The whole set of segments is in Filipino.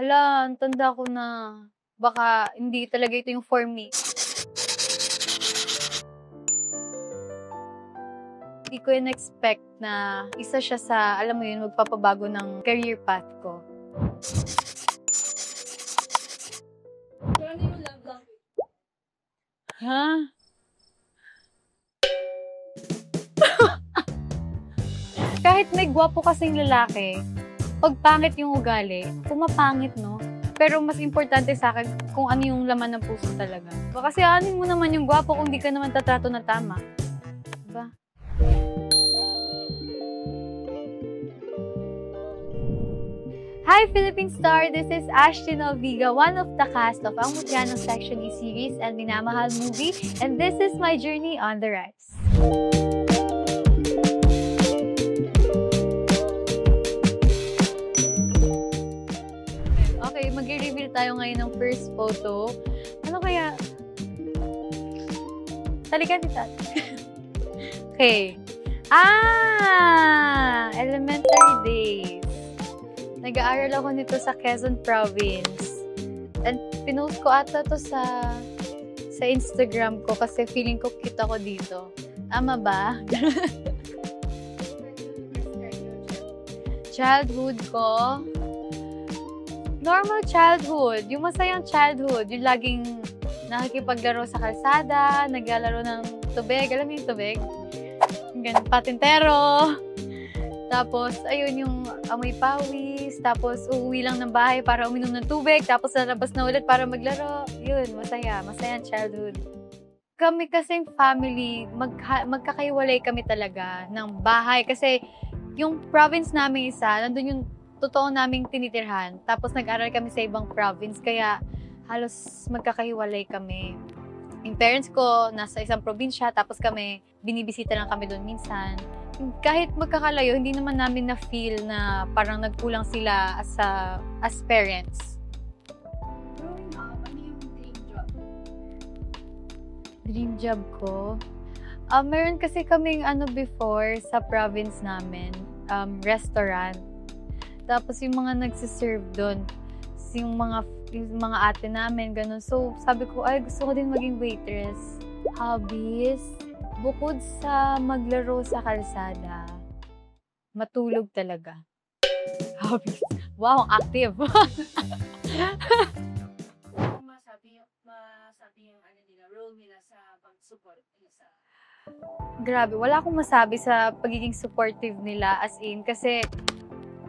Hala, ang tanda ko na. Baka hindi talaga ito yung for me. Hindi ko in-expect na isa siya sa, alam mo yun, magpapabago ng career path ko. So, ano yung love language? Ha? Kahit may gwapo kasing lalaki, pag pangit yung ugali, pumapangit, no? Pero mas importante sa akin kung ano yung laman ng puso talaga. Kasi anin mo naman yung gwapo kung di ka naman tatrato na tama. Diba? Hi, Philippine Star! This is Ashton Alviga, one of the cast of Ang Mutyanong Section E series and Minamahal movie, and this is my journey on the rise. Okay, mag-reveal tayo ngayon ng first photo. Ano kaya? Talikan kita. Okay. Elementary days. Nag-aaral ako nito sa Quezon Province. And pinost ko ata to sa Instagram ko kasi feeling ko cute ako dito. Tama ba? Childhood ko. Normal childhood. Yung masayang childhood. Yung laging nakikipaglaro sa kalsada, naglalaro ng tubig. Alam mo yung tubig? Ganun, patintero. Tapos, ayun yung amoy pawis. Tapos, uuwi lang ng bahay para uminom ng tubig. Tapos, lalabas na ulit para maglaro. Yun, masaya. Masayang childhood. Kami kasing family, magkakaiwalay kami talaga ng bahay. Kasi, yung province namin isa, nandun yung totoo naming tinitirhan. Tapos, nag-aral kami sa ibang province. Kaya, halos magkakahiwalay kami. Yung parents ko, nasa isang probinsya. Tapos kami, binibisita lang kami doon minsan. Kahit magkakalayo, hindi naman namin na-feel na parang nagkulang sila as parents. Growing up, ano yung dream job? Dream job ko? Meron kasi kaming before sa province namin, restaurant. Tapos yung mga nagsiserve doon, yung mga ate namin, ganun. So, sabi ko, ay, gusto ko din maging waitress. Hobbies? Bukod sa maglaro sa kalsada, matulog talaga. Hobbies. Wow, active. masabi yung role nila sa pag-support sa... Grabe, wala akong masabi sa pagiging supportive nila as in. Kasi,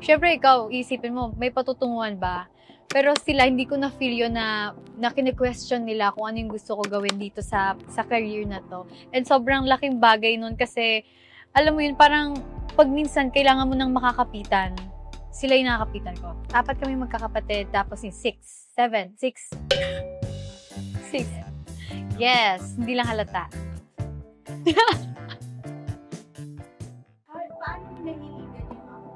syempre ikaw, isipin mo, may patutunguhan ba? Pero sila, hindi ko na-feel yun na kine-question nila kung ano yung gusto ko gawin dito sa career na to. And sobrang laking bagay nun kasi, alam mo yun, parang pag minsan kailangan mo nang makakapitan. Sila yung nakakapitan ko. 4 kami magkakapatid, tapos yung 6. Yes, hindi lang halata. Paano nahiligan yung ako?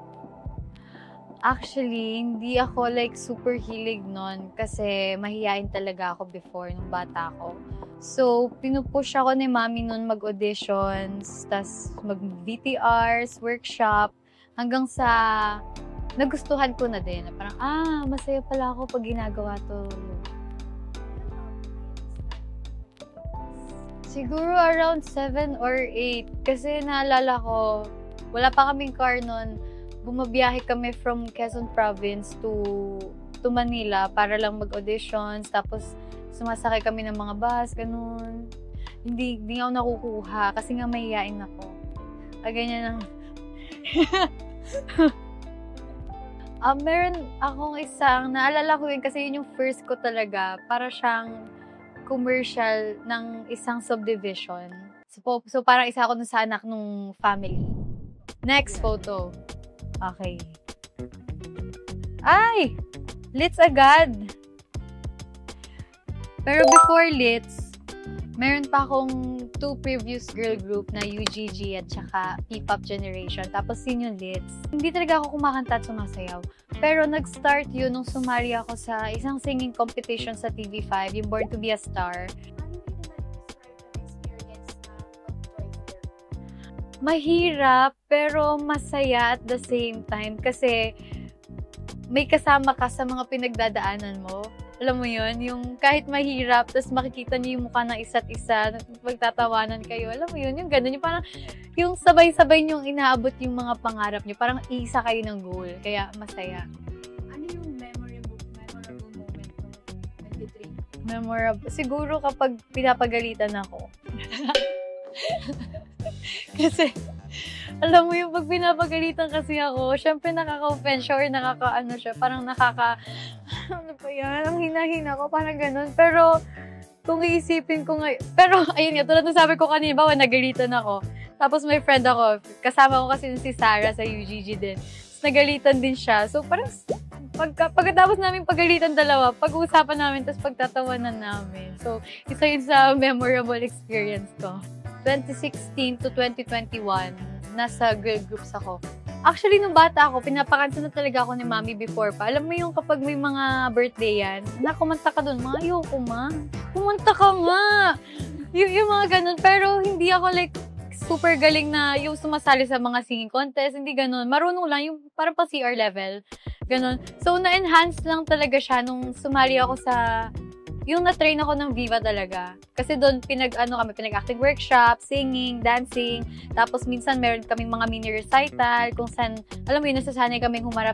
Actually, hindi ako super hilig nun kasi mahihain talaga ako before nung bata ako. So, pinupush ako ni mami nun mag-auditions, tas mag-VTRs, workshop, hanggang sa nagustuhan ko na din. Parang, masaya pala ako pag ginagawa to. Siguro around 7 or 8 kasi naalala ko, wala pa kaming car nun. Bumabiyahe kami from Quezon Province to Manila para lang mag-auditions. Tapos, sumasakay kami ng mga bus, ganun. Hindi ako nakukuha kasi nga mahihain ako. Ganyan lang. Meron akong isang, naalala ko yun kasi yun yung first ko talaga. Para siyang commercial ng isang subdivision. So parang isa ako dun sa anak nung family. Next photo. Okay. Ay! Lits agad! Pero before Lits, meron pa akong 2 previous girl group na UGG at saka P-pop Generation. Tapos yun yung Lits. Hindi talaga ako kumakanta at sumasayaw. Pero nag-start yun nung sumali ako sa isang singing competition sa TV5, yung Born to be a Star. Mahirap, pero masaya at the same time. Kasi may kasama ka sa mga pinagdadaanan mo. Alam mo yun, yung kahit mahirap, tapos makikita niyo yung mukha ng isa't isa, magtatawanan kayo. Alam mo yun, yung gano'n, yung parang, yung sabay-sabay niyong inaabot yung mga pangarap niyo, parang isa kayo ng goal, kaya masaya. Ano yung memorable moment mo? 23? Memorable. Siguro kapag pinapagalitan ako. Kasi, alam mo yung pag pinapagalitan kasi ako, syempre nakaka-offend siya or nakaka-ano siya, parang ano ba yan? Ang hina-hina ko, parang ganun. Pero, kung iisipin ko ngayon, pero ayun nga, tulad ng sabi ko kanina, bawa nagalitan ako. Tapos may friend ako, kasama ko kasi si Sarah sa UGG din. Tapos nagalitan din siya. So parang, pagkatapos namin pagalitan dalawa, pag-uusapan namin, tapos pagtatawanan namin. So, isa yun sa memorable experience ko. 2016 to 2021, nasa girl groups ako. Actually, nung bata ako, pinapakansa na talaga ako ni Mami before pa. Alam mo yung kapag may mga birthday yan, kumanta ka dun, mga ayoko ma. Kumanta ka nga. Yung mga ganun. Pero hindi ako like super galing na yung sumasali sa mga singing contest. Hindi ganun. Marunong lang, yung parang pa CR level. Ganun. So, na-enhance lang talaga siya nung sumali ako sa yung na-train ako ng Viva talaga. Kasi doon pinag-acting workshop, singing, dancing. Tapos minsan meron kaming mga mini recital kung saan, alam mo yun, nasasanay kaming humarap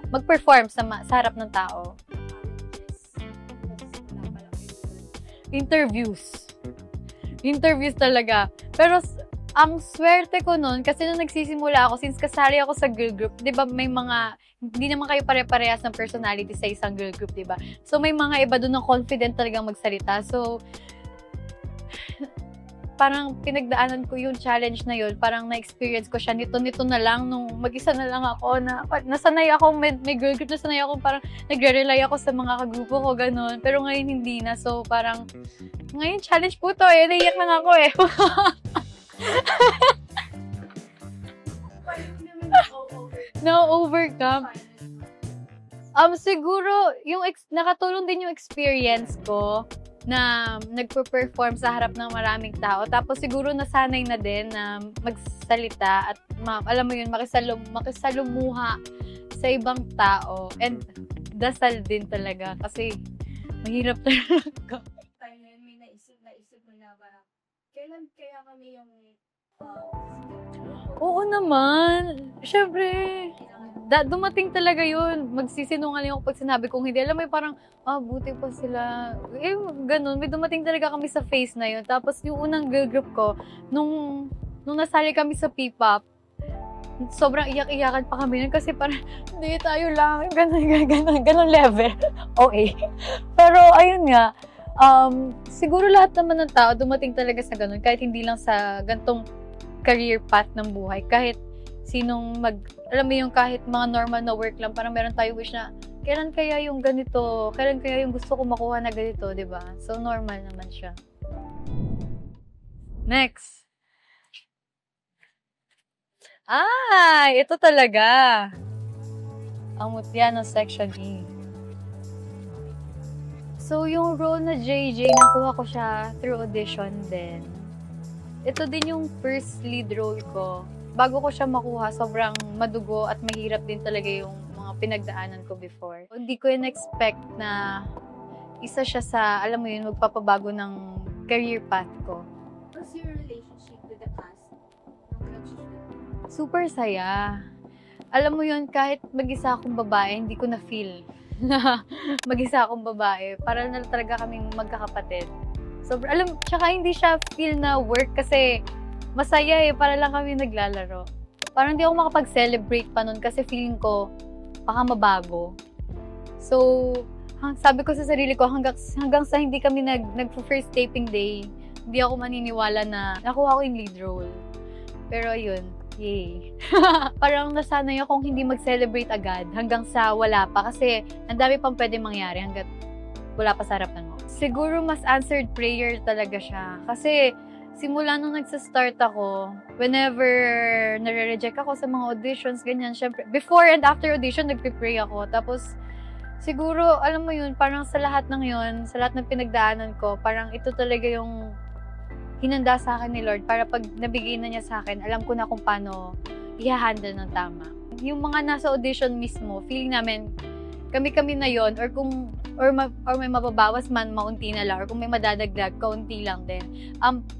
mag-perform sa harap ng tao. Interviews talaga. Pero ang swerte ko noon, kasi nung nagsisimula ako, since kasali ako sa girl group, di ba may mga, hindi naman kayo pare-parehas ng personality sa isang girl group, di ba? So may mga iba doon na confident talagang magsalita. So, parang pinagdaanan ko yung challenge na yun. Parang na-experience ko siya nito na lang, nung mag-isa na lang ako, na nasanay ako, may girl group, nasanay ako, parang nagre-rely ako sa mga kagrupo ko, ganun. Pero ngayon hindi na. So parang, ngayon challenge po to eh, naiyak na ako eh. Na-overcome. Siguro, nakatulong din yung experience ko na nagpo-perform sa harap ng maraming tao. Tapos siguro nasanay na din na magsalita at alam mo yun, makisalumuha sa ibang tao. And dasal din talaga kasi mahirap talaga. Time na yun, may naisip mo na ba, kailan kaya kami yung Oo naman. Siyempre, dumating talaga yun. Magsisinungaling ako pag sinabi kong hindi. Alam mo, parang, buti pa sila. Ganun. May dumating talaga kami sa phase na yun. Tapos, yung unang girl group ko, nung nasali kami sa P-pop, sobrang iyak-iyakan pa kami nun kasi parang, hindi, tayo lang. Ganun level. Okay. Pero, ayun nga, siguro lahat naman ng tao dumating talaga sa ganun. Kahit hindi lang sa gantong career path ng buhay. Kahit sinong alam mo yung kahit mga normal na work lang, parang meron tayo wish na, kailan kaya yung ganito? Kailan kaya yung gusto ko makuha na ganito, di ba? So, normal naman siya. Next. Ito talaga. Ang mutya ng Section E. So, yung role na JJ, nakuha ko siya through audition din. Ito din yung first lead role ko. Bago ko siya makuha, sobrang madugo at mahirap din talaga yung mga pinagdaanan ko before. Hindi ko in-expect na isa siya sa, alam mo yun, magpapabago ng career path ko. What's your relationship with the cast? Super saya. Alam mo yun, kahit mag-isa akong babae, hindi ko na-feel na mag-isa akong babae. Para na talaga kaming magkakapatid. Tsaka hindi siya feel na work kasi masaya eh, para lang kami naglalaro. Parang hindi ako makapag-celebrate pa nun kasi feeling ko baka mabago. So, sabi ko sa sarili ko, hanggang sa hindi kami nag-first taping day, hindi ako maniniwala na nakuha ko yung lead role. Pero ayun, yay. Parang nasanay akong hindi mag-celebrate agad hanggang sa wala pa kasi ang dami pang pwede mangyari hanggat wala pa sa harapan mo. Siguro mas answered prayer talaga siya. Kasi simula nung nagsa-start ako, whenever nare-reject ako sa mga auditions, ganyan, syempre, before and after audition, nagpe-pray ako. Tapos, siguro, alam mo yun, parang sa lahat ng yun, sa lahat ng pinagdaanan ko, parang ito talaga yung hinanda sa akin ni Lord para pag nabigay na niya sa akin, alam ko na kung paano i-handle ng tama. yung mga nasa audition mismo, feeling namin, kami-kami na yon or may mababawas man, maunti na lang, or kung may madadagdag, kaunti lang din.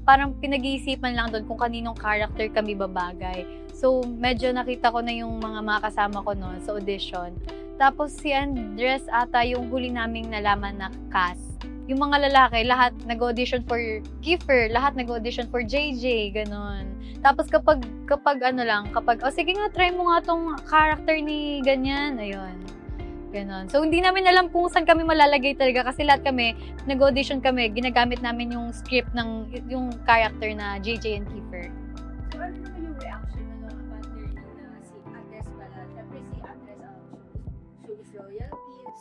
Parang pinag-iisipan lang doon kung kaninong character kami babagay. So, medyo nakita ko na yung mga kasama ko noon sa audition. Tapos si Andres ata yung huli naming nalaman na cast. Yung mga lalaki, lahat nag-audition for Kiefer, lahat nag-audition for JJ, ganon. Tapos kapag sige nga, try mo nga tong character ni ganyan, ayun. Ganon. So, hindi namin alam kung saan kami malalagay talaga kasi lahat kami, nag-audition kami, ginagamit namin yung script ng yung character na JJ and Kiefer. So, ano naman yung reaction na ng partner na si Andres pala? Siyempre si Andres shows loyalties.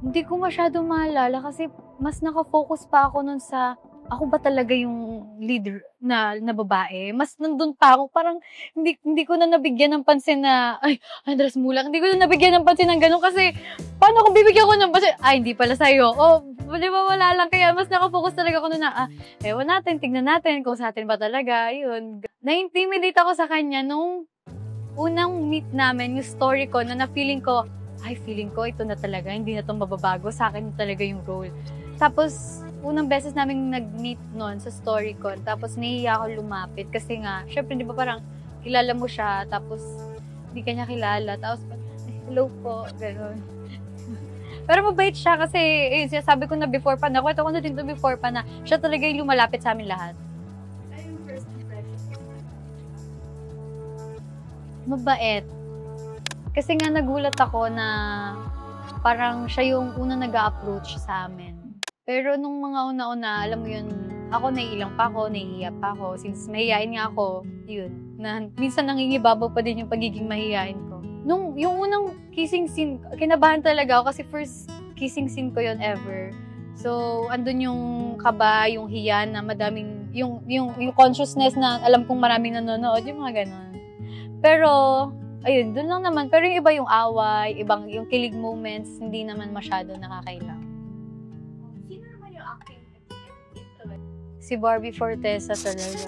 Hindi ko masyado maalala kasi mas nakafocus pa ako nun sa ako ba talaga yung leader na babae? Mas nandun pa ako. Parang hindi ko na nabigyan ng pansin na, ay, Andres Mulak. Hindi ko na nabigyan ng pansin ng ganun kasi paano kung bibigyan ko ng pansin? Ay, hindi pala sa'yo. Oh, di ba wala lang. Kaya mas nakafocus talaga ako na, ewan natin, tignan natin kung sa atin ba talaga. Yun. Na-intimidate ako sa kanya nung unang meet namin, yung story ko, na na-feeling ko, feeling ko ito na talaga. Hindi na itong mababago. Sa akin talaga yung role. Tapos, unang beses namin nag-meet noon sa story ko. Tapos, nahihiya ako lumapit. Kasi nga, syempre, di ba parang kilala mo siya. Tapos, hindi ka niya kilala. Tapos, hello po. Gano'n. Pero mabait siya kasi, sabi ko na before pa, nakwento ko na din to before pa na siya talaga yung lumalapit sa amin lahat. Ano yung first impression? Mabait. Kasi nga nagulat ako na parang siya yung unang nag-a-approach sa amin. Pero nung mga una-una, alam mo yun, ako naiilang pa ako, nahihiya pa ako. Since mahihiyain nga ako, yun, na minsan nangingibabaw pa din yung pagiging mahihiyain ko. Yung unang kissing scene, kinabahan talaga ako kasi first kissing scene ko yun ever. So, andun yung kaba, yung hiya na madaming, yung consciousness na alam kong maraming nanonood, yung mga ganon. Pero, ayun, dun lang naman. Pero yung iba yung away, yung kilig moments, hindi naman masyado nakakailang. Sino naman yung acting influence? Si Barbie Fortesa talaga.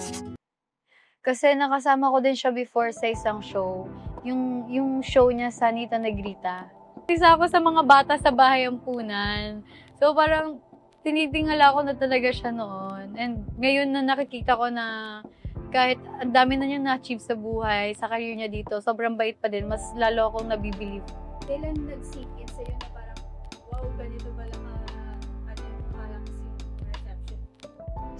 Kasi nakasama ko din siya before sa isang show. Yung show niya sa Nita Negrita. Isa ako sa mga bata sa bahay ampunan. So parang tinitingala ko na talaga siya noon. And ngayon na nakikita ko na kahit ang dami na niya na-achieve sa buhay, sa career niya dito, sobrang bait pa din. Mas lalo akong nabibilieve. Kailan nag-sink in sa'yo na parang, wow, ganito pala parang reception?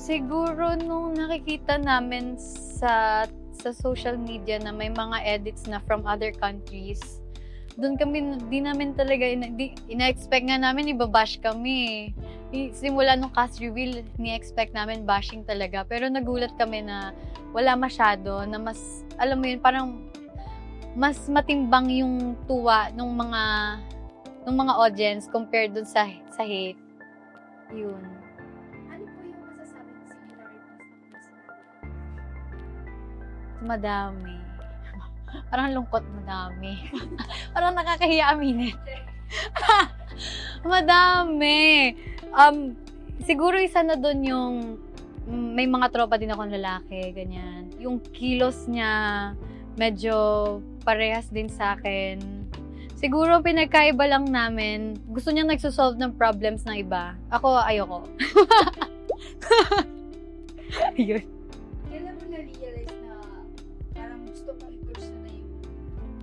Siguro nung nakikita namin sa social media na may mga edits na from other countries, doon kami, di namin talaga, ina-expect nga namin, ibabash kami. Simula nung cast reveal, ni-expect namin bashing talaga. Pero nagulat kami na wala masyado, na mas, alam mo yun, parang mas matimbang yung tuwa ng mga audience compared dun sa hate. Yun. Ano po yung masasabi ng similarities ng personality? Madami. Parang lungkot, madami. Parang nakakahiya aminin. Madami. Siguro isa na dun yung may mga tropa din akong lalaki, ganyan. Yung kilos niya, medyo parehas din sa akin. Siguro pinagkaiba lang namin, gusto niyang nagsosolve ng problems ng iba. Ako, ayoko. Yun. Kailan mo na-realize na parang gusto mong i-pursue na yung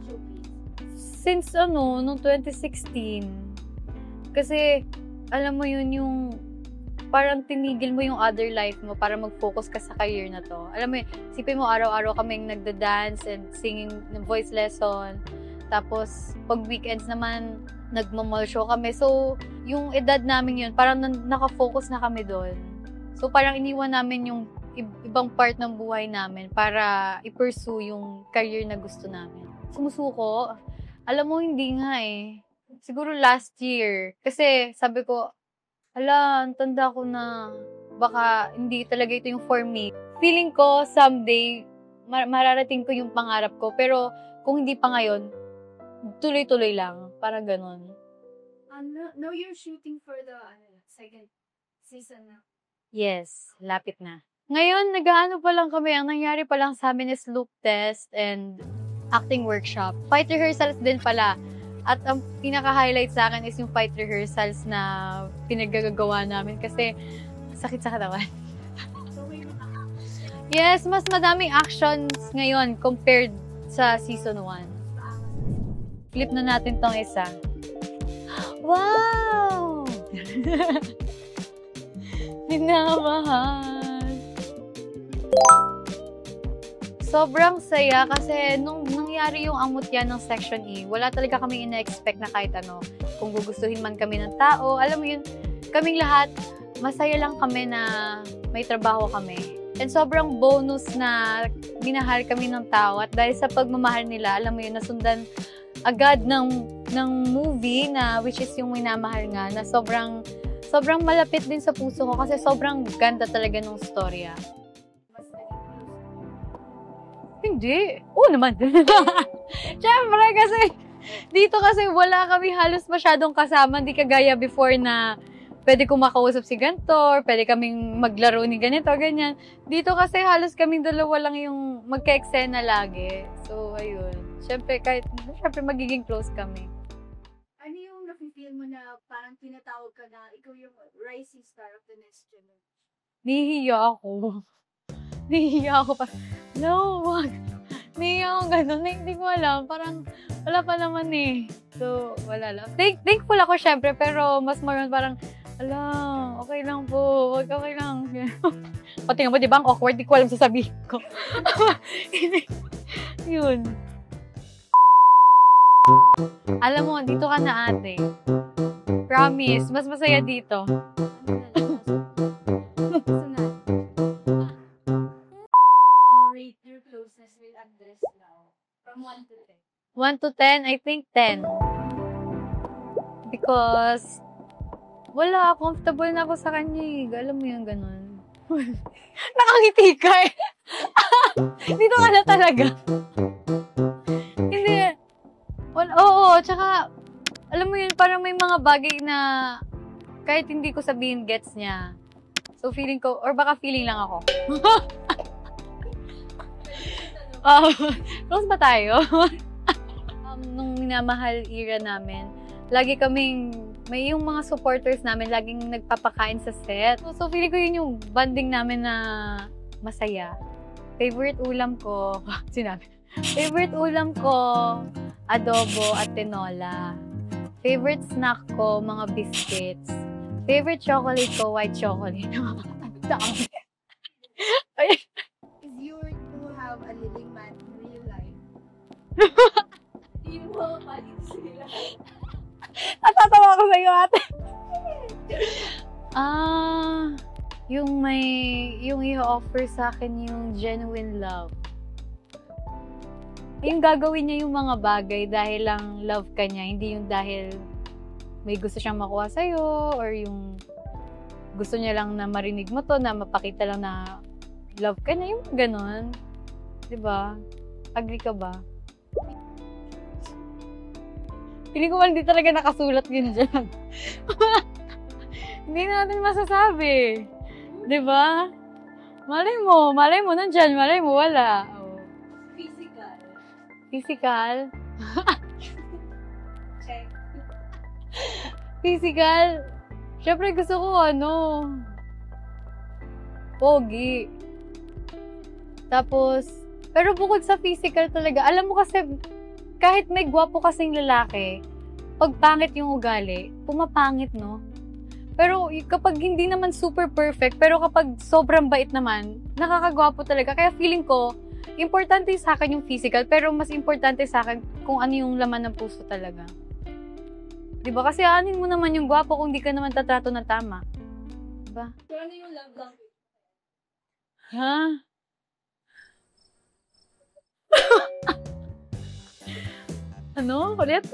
showbiz? Since noong 2016. Kasi, alam mo yun, yung parang tinigil mo yung other life mo para mag-focus ka sa career na to. Alam mo yun, isipin mo araw-araw kaming nagda-dance and singing ng voice lesson. Tapos, pag weekends naman, nagmamall show kami. So, yung edad namin yun, parang nakafocus na kami doon. So, parang iniwan namin yung ibang part ng buhay namin para i-pursue yung career na gusto namin. Sumusuko? Alam mo, hindi nga eh. Siguro last year. Kasi sabi ko, ang tanda ko na baka hindi talaga ito yung for me. Feeling ko someday, mararating ko yung pangarap ko. Pero kung hindi pa ngayon, tuloy-tuloy lang. Parang ganun. Now you're shooting for the second season na. Yes, lapit na. Ngayon, nag-aano pa lang kami. Ang nangyari pa lang sa amin is loop test and acting workshop. Fight rehearsals din pala. At ang pinaka-highlight sa akin is yung fight rehearsals na pinagagagawa namin kasi sakit sa katawan. Yes, mas madaming actions ngayon compared sa season 1. Flip na natin tong isa. Wow! Minamahal. Sobrang saya kasi nung nangyari yung amutya ng Section E, wala talaga kaming ina-expect na kahit ano. Kung gugustuhin man kami ng tao, alam mo yun, kaming lahat, masaya lang kami na may trabaho kami. And sobrang bonus na minahal kami ng tao at dahil sa pagmamahal nila, alam mo yun, nasundan agad ng movie na which is yung minamahal nga na sobrang malapit din sa puso ko kasi sobrang ganda talaga ng storya. Hindi. Oo naman. Siyempre kasi dito kasi wala kami halos masyadong kasama. Hindi kagaya before na pwede kong makausap si ganito, pwede kaming maglaro ni ganito, ganyan. Dito kasi halos kaming dalawa lang yung magka-eksena lagi. So, ayun. Siyempre magiging close kami. Ano yung nafe-feel mo na parang tinatawag ka na ikaw yung rising star of the next generation? Nahihiya ako pa. No, wag. Nahihiya ako ganun. Hindi ko alam. Parang wala pa naman eh. So, wala lang. Thankful ako syempre, pero mas maroon parang, okay lang po. Wag, okay lang. Pati nga mo, di ba? Ang awkward. Di ko alam sasabihin ko. Yun. Alam mo, dito ka na ate. Promise, mas masaya dito. Rate your closeness with Andres now. From 1 to 10. 1 to 10, I think 10. Because, wala, comfortable na ako sa kanya eh. Alam mo yung ganun. Nakangiti ka eh. Dito ka na talaga. Hindi. Oo, tsaka, alam mo yun, parang may mga bagay na kahit hindi ko sabihin gets niya. So, feeling ko, or baka feeling lang ako. Close ba tayo? Nung minamahal era namin, lagi kaming, may yung mga supporters namin, laging nagpapakain sa set. So, feeling ko yun yung banding namin na masaya. Favorite ulam ko, Favorite ulam ko, adobo at tinola. Favorite snack ko, mga biscuits. Favorite chocolate ko, white chocolate. If you were to have a living man in real life, hindi mo mapalit sila. Natatawa ko sa'yo, ate. Yung i-offer sa akin yung genuine love. Yung gagawin niya yung mga bagay dahil lang love ka niya, hindi yung dahil may gusto siyang makuha sa'yo or yung gusto niya lang na marinig mo to, na mapakita lang na love ka niya, yung ganon. Diba? Agree ka ba? Feeling ko hindi talaga nakasulat yun dyan. Hindi natin masasabi. Diba? Malay mo nandyan, malay mo wala. Physical? Check. Physical? Siyempre gusto ko pogi. Tapos, pero bukod sa physical talaga, alam mo kasi, kahit may gwapo kasing lalaki, pag pangit yung ugali, pumapangit, no? Pero kapag hindi naman super perfect, pero kapag sobrang bait naman, nakakagwapo talaga. Kaya feeling ko, importante sa akin yung physical, pero mas importante sa akin kung ano yung laman ng puso talaga. Diba? Kasi anin mo naman yung gwapo kung di ka naman tatrato na tama. Diba? So, ano yung love language? Ha? Ano? Ulit?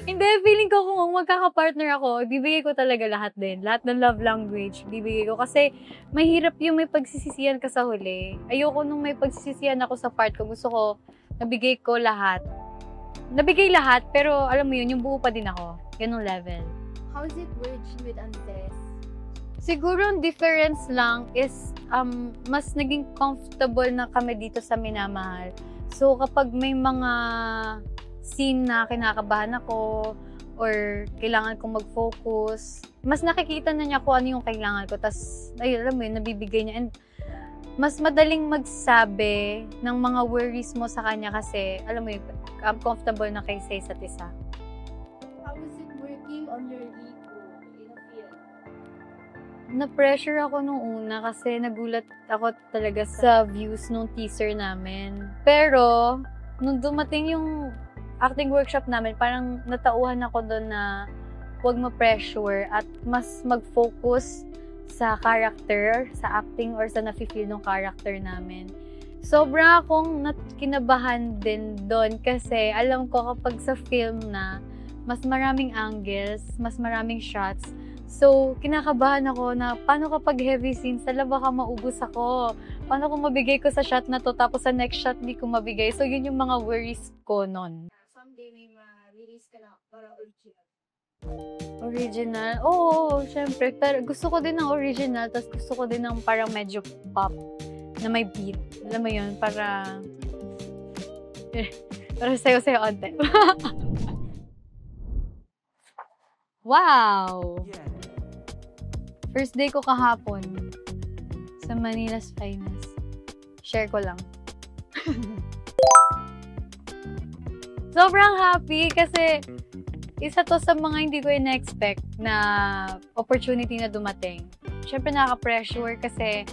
Hindi, feeling ko kung magkaka-partner ako, ibibigay ko talaga lahat din. Lahat ng love language, ibibigay ko. Kasi mahirap yung may pagsisisihan ka sa huli. Ayoko nung may pagsisisihan ako sa part ko. Gusto ko, nabigay ko lahat. Nabigay lahat, pero alam mo yun, yung buo pa din ako. Ganong level. How is it working with Andres? Siguro ang difference lang is mas naging comfortable na kami dito sa Minamahal. So kapag may mga scene na kinakabahan ako or kailangan kong mag-focus, mas nakikita na niya kung ano yung kailangan ko. Tapos, alam mo yun, nabibigay niya. And mas madaling magsabi ng mga worries mo sa kanya kasi, alam mo yun, comfortable na kayo sa isa't isa. How is it working on your lead in a film? Na-pressure ako nung una kasi nagulat ako talaga sa views nung teaser namin. Pero, nung dumating yung acting workshop namin, parang natauhan ako doon na huwag ma-pressure at mas mag-focus sa character, sa acting or sa nafe-feel ng character namin. Sobra akong kinabahan din doon kasi alam ko kapag sa film na, mas maraming angles, mas maraming shots. So, kinakabahan ako na paano kapag heavy scenes, baka maubos ako. Paano kung mabigay ko sa shot na to, tapos sa next shot hindi ko mabigay. So, yun yung mga worries ko nun. Someday may ma-release ka na para original. Original? Oo, syempre. Pero gusto ko din ng original, tapos gusto ko din ng parang medyo pop na may beat. Alam mo yun, para sayo-sayo onte. Wow! First day ko kahapon sa Manila's Finest. Share ko lang. Sobrang happy kasi isa to sa mga hindi ko in-expect na opportunity na dumating. Siyempre nakaka-pressure kasi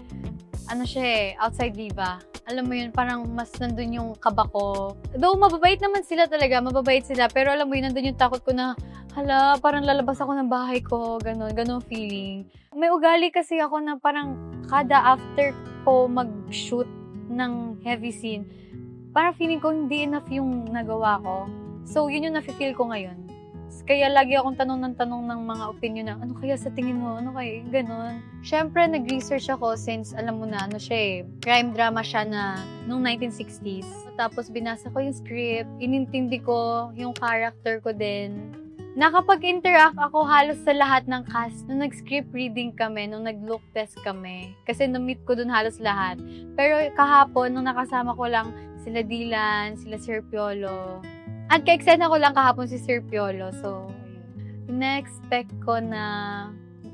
ano siya outside diva. Alam mo yun, parang mas nandun yung kaba ko. Though mababait naman sila talaga, mababait sila. Pero alam mo yun, nandun yung takot ko na, hala, parang lalabas ako ng bahay ko. Ganon feeling. May ugali kasi ako na parang kada after ko mag-shoot ng heavy scene, parang feeling ko hindi enough yung nagawa ko. So, yun yung nafe-feel ko ngayon. Kaya lagi akong tanong ng mga opinion na, ano kaya sa tingin mo? Ano kaya? Ganon. Siyempre, nag-research ako since, alam mo na, ano siya crime drama siya na nung 1960s. Tapos, binasa ko yung script, inintindi ko yung character ko din. Nakapag-interact ako halos sa lahat ng cast. Nung nag-script reading kami, nung nag-look test kami. Kasi na-meet ko dun halos lahat. Pero kahapon, nung nakasama ko lang sila Dylan, sila Sir Piolo. At ka-excited ko lang kahapon si Sir Piolo. So, na-expect ko na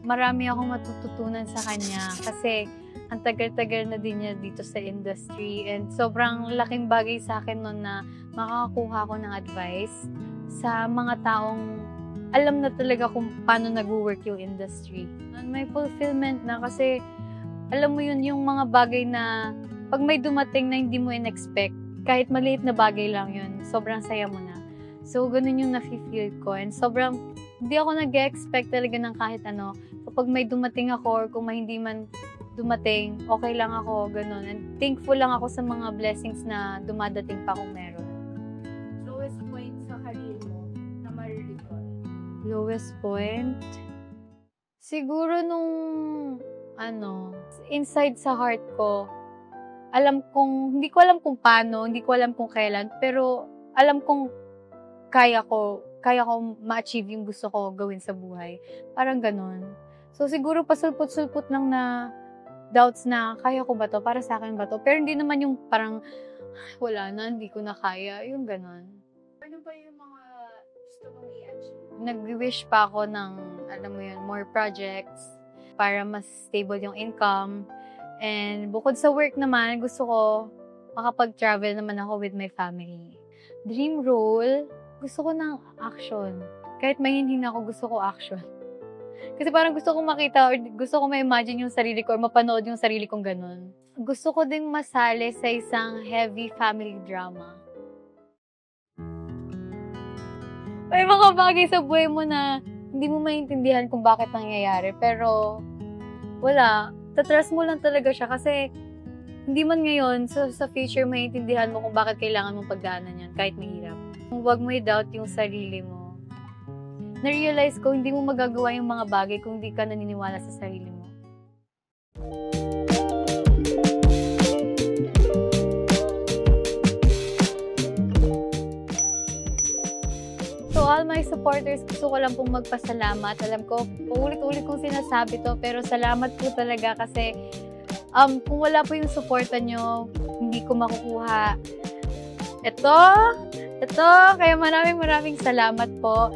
marami akong matututunan sa kanya. Kasi ang tagal-tagal na din niya dito sa industry. And sobrang laking bagay sa akin nun na makakakuha ko ng advice sa mga taong alam na talaga kung paano nag-work yung industry. May fulfillment na kasi alam mo yun, yung mga bagay na pag may dumating na hindi mo in-expect, kahit maliit na bagay lang yun, sobrang saya mo na. So, ganun yung nafe-feel ko. And sobrang, hindi ako nag-expect talaga ng kahit ano. Kapag may dumating ako or kung may hindi man dumating, okay lang ako, ganun. And thankful lang ako sa mga blessings na dumadating pa kung meron. Lowest point sa career mo na ma-recall? Lowest point? Siguro nung, inside sa heart ko, hindi ko alam kung paano, hindi ko alam kung kailan, pero alam kong kaya ko ma-achieve yung gusto ko gawin sa buhay. Parang ganun. So, siguro pasulput-sulput lang na doubts na kaya ko ba to? Para sa akin ba to? Pero hindi naman yung parang wala na, hindi ko na kaya. Yung ganun. Ano ba yung mga gusto mong i-achieve? Nag-wish pa ako ng, more projects para mas stable yung income. And bukod sa work naman, gusto ko makapag-travel naman ako with my family. Dream role, gusto ko ng action. Kahit mahinhin ako, gusto ko action. Kasi parang gusto kong makita or gusto ko ma-imagine yung sarili ko or mapanood yung sarili kong ganun. Gusto ko ding masali sa isang heavy family drama. May mga bagay sa buhay mo na hindi mo maintindihan kung bakit nangyayari. Pero wala. Tatrust mo lang talaga siya kasi hindi man ngayon, sa future maintindihan mo kung bakit kailangan mong pagdaanan yan kahit mahirap. Huwag mo i-doubt yung sarili mo. Na-realize ko, hindi mo magagawa yung mga bagay kung hindi ka naniniwala sa sarili mo. So, all my supporters, gusto ko lang pong magpasalamat. Alam ko, paulit-ulit kong sinasabi to, pero salamat po talaga kasi kung wala po yung suporta nyo, hindi ko makukuha ito, kaya maraming salamat po.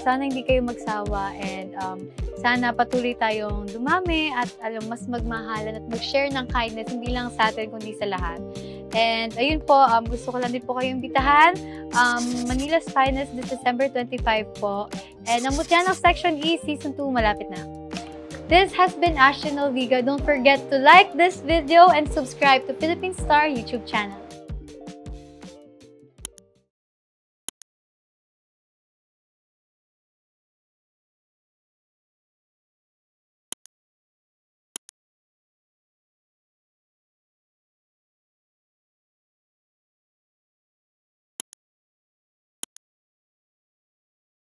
Sana hindi kayo magsawa and sana patuloy tayong dumami at mas magmahalan at mag-share ng kindness, hindi lang sa atin kundi sa lahat. And ayun po, gusto ko lang din po kayong imbitahan. Manila's Finest this December 25 po. And ang Mutya ng Section E Season 2 malapit na. This has been Ashton Elviga. Don't forget to like this video and subscribe to Philippine Star YouTube channel.